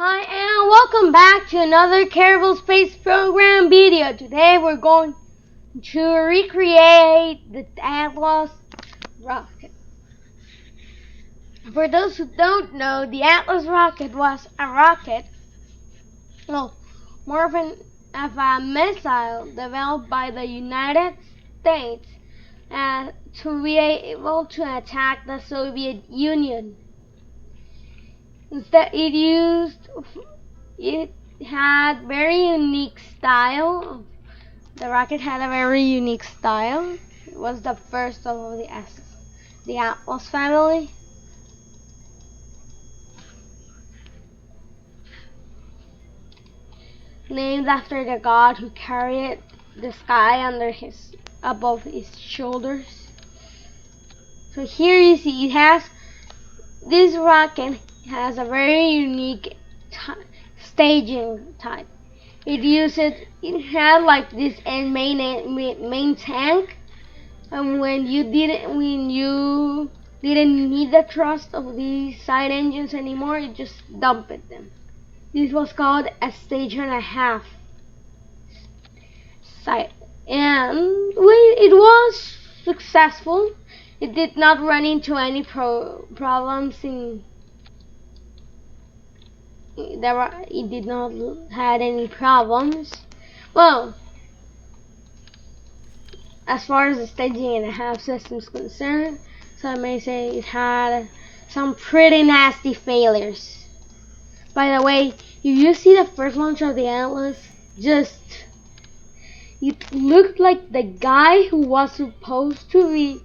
Hi and welcome back to another Careful Space Program video. Today we're going to recreate the Atlas rocket. For those who don't know, the Atlas rocket was a rocket, well, more of a missile developed by the United States to be able to attack the Soviet Union. Instead, it had very unique style. The rocket had a very unique style. It was the first of the Atlas family. Named after the god who carried the sky above his shoulders. So here you see this rocket has a very unique staging type. It had like this main tank, and when you didn't need the thrust of these side engines anymore, you just dumped them. This was called a stage and a half side, and it was successful. It did not run into any problems it did not had any problems. Well, as far as the staging and a half system is concerned, so I may say it had some pretty nasty failures. By the way, if you see the first launch of the Atlas, it looked like the guy who was supposed to be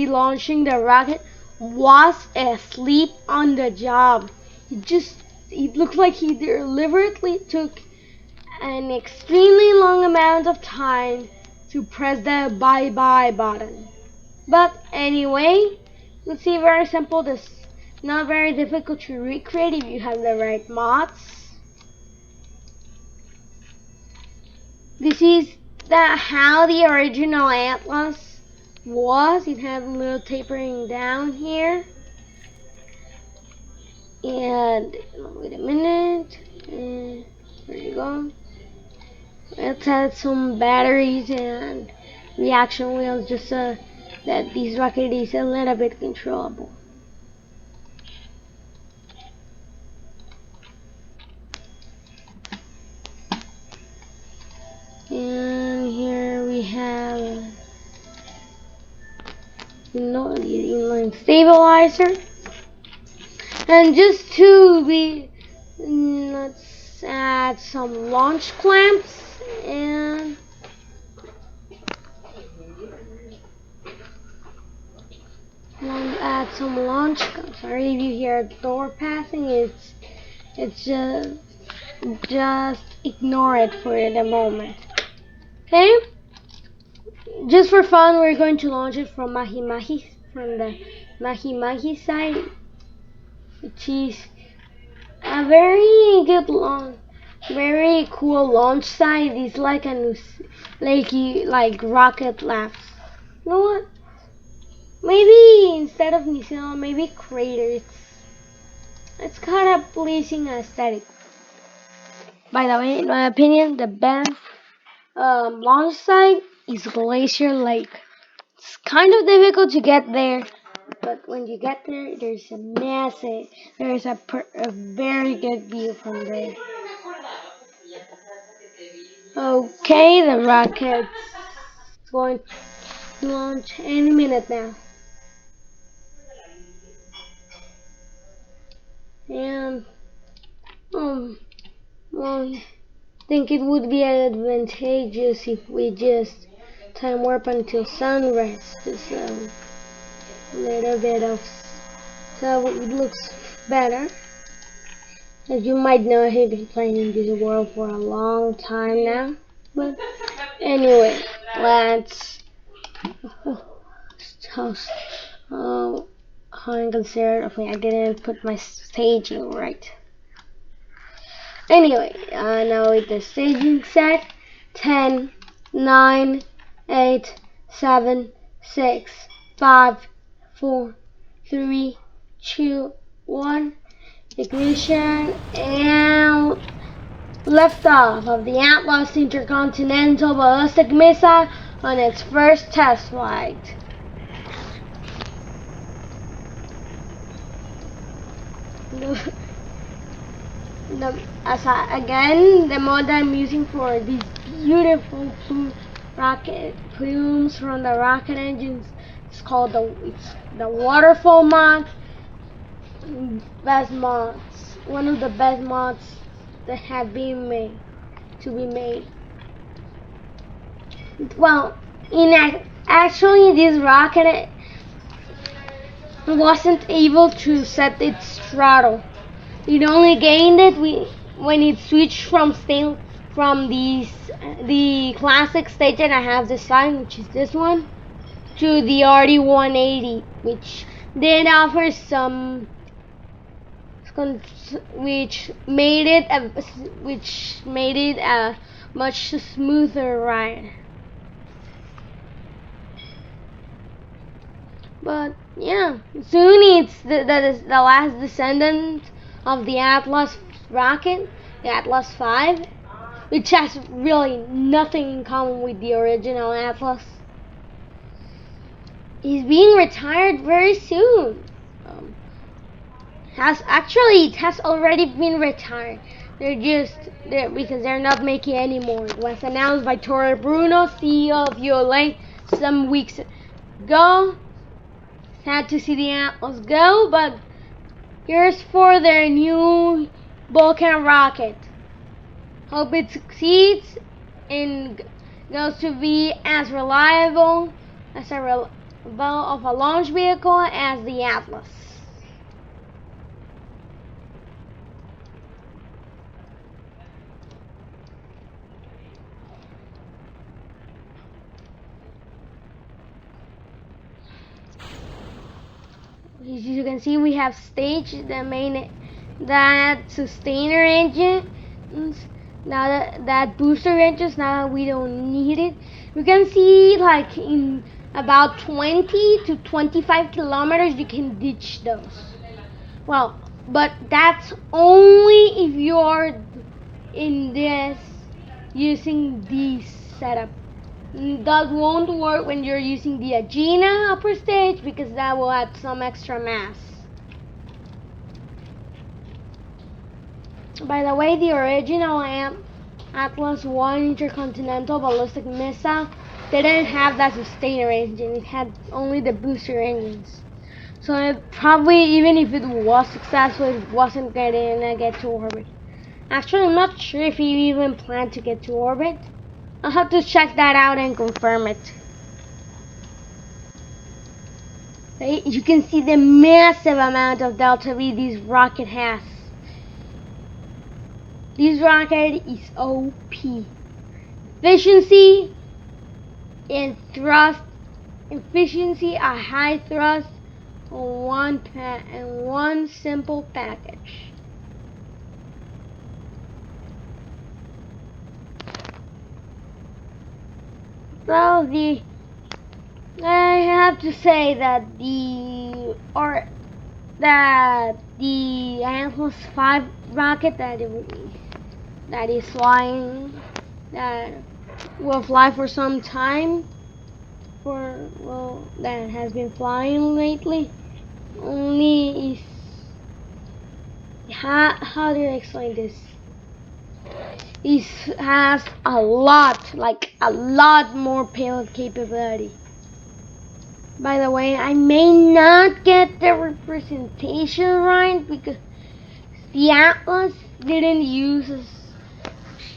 launching the rocket was asleep on the job. It looked like he deliberately took an extremely long amount of time to press the bye-bye button. But anyway, let's see, very simple. This not very difficult to recreate if you have the right mods. This is how the original Atlas was. It had a little tapering down here. And wait a minute. There you go. Let's add some batteries and reaction wheels just so that this rocket is a little bit controllable. And here we have the inline stabilizer. And just to let's add some launch clamps and add some launch clamps. Sorry if you hear a door passing. It's just ignore it for the moment. Okay. Just for fun, we're going to launch it from the Mahi Mahi side, which is a very very cool launch site. It's like like Rocket Labs. You know what? Maybe instead of Nissan, maybe Crater. It's kind of pleasing aesthetic. By the way, in my opinion, the best launch site is Glacier Lake. It's kind of difficult to get there, but when you get there, there's a very good view from there. Okay, the rocket's going to launch any minute now. And well, I think it would be advantageous if we just time warp until sunrise. Just a little bit of, so it looks better. As you might know, I have been playing in this world for a long time now. But anyway, let's how I'm considered. Okay, I didn't put my staging right. Anyway, now with the staging set, 10, 9, 8, 7, 6, 5, 4, 3, 2, 1. ignition, and liftoff of the Atlas intercontinental ballistic missile on its first test flight. Again, the mod I'm using for these beautiful rocket plumes from the rocket engines is called the waterfall mod. Best mods, one of the best mods that have been made to be made. Well, actually, this rocket wasn't able to set its throttle. It only gained it when it switched from the classic stage that I have designed, which is this one, to the RD180, which did offer some, which made it a much smoother ride. But yeah, soon it's the last descendant of the Atlas rocket, the Atlas V, which has really nothing in common with the original Atlas. Is being retired very soon. It has already been retired. Because they're not making anymore. It was announced by Torre Bruno, CEO of ULA, some weeks ago. Sad to see the Atlas go, but here's for their new Vulcan rocket. Hope it succeeds and goes to be as reliable of a launch vehicle as the Atlas. As you can see, we have staged that sustainer engine. Now that booster engines, now that we don't need it, we can see like in about 20 to 25 kilometers you can ditch those. Well, but that's only if you're in this using this setup. That won't work when you're using the Agena upper stage because that will add some extra mass. By the way, the original Atlas I intercontinental ballistic missile didn't have that sustainer engine. It had only the booster engines. So it probably, even if it was successful, it wasn't gonna get to orbit. Actually, I'm not sure if he even planned to get to orbit. I'll have to check that out and confirm it. You can see the massive amount of delta V this rocket has. This rocket is OP. Efficiency and thrust. Efficiency, a high thrust on one simple package. So I have to say that the Atlas V rocket that is flying, that will fly for some time, that has been flying lately, only is how do I explain this? It has a lot more payload capability. By the way, I may not get the representation right because the Atlas didn't use.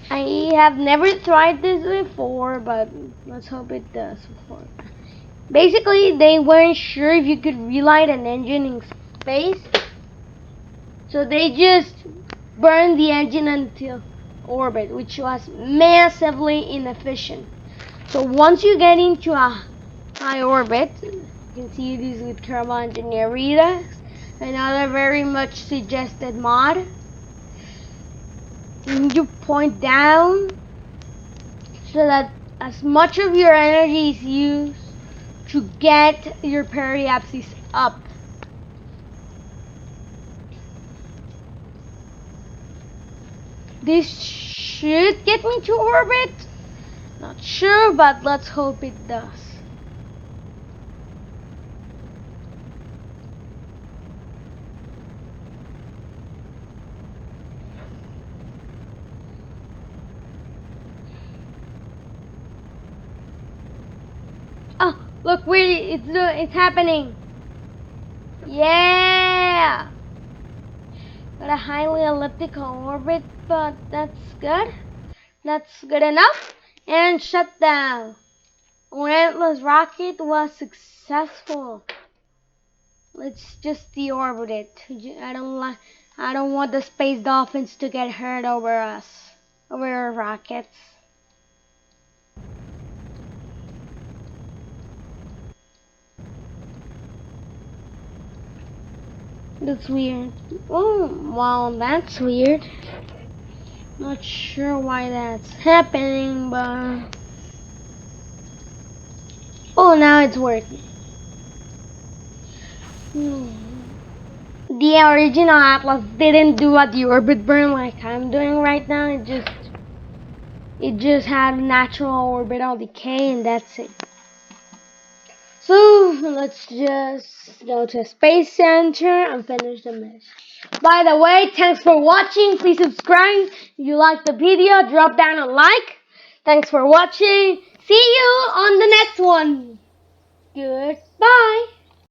I have never tried this before, but let's hope it does. Basically, they weren't sure if you could relight an engine in space, so they just burned the engine until orbit, which was massively inefficient. So once you get into a high orbit, you can see this with Kerbal Engineer Redux, another very much suggested mod. You point down so that as much of your energy is used to get your periapsis up. This should get me to orbit. Not sure, but let's hope it does. Oh, look, it's happening. Yeah! Got a highly elliptical orbit, but that's good. That's good enough. And shut down. Our Atlas rocket was successful. Let's just deorbit it. I don't want the space dolphins to get hurt over us, over our rockets. That's weird. Oh, well, that's weird. Not sure why that's happening, but oh, now it's working. The original Atlas didn't do a deorbit burn like I'm doing right now. It just had natural orbital decay, and that's it. So let's just go to a space center and finish the mission. By the way, thanks for watching. Please subscribe. If you like the video, drop down a like. Thanks for watching. See you on the next one. Goodbye.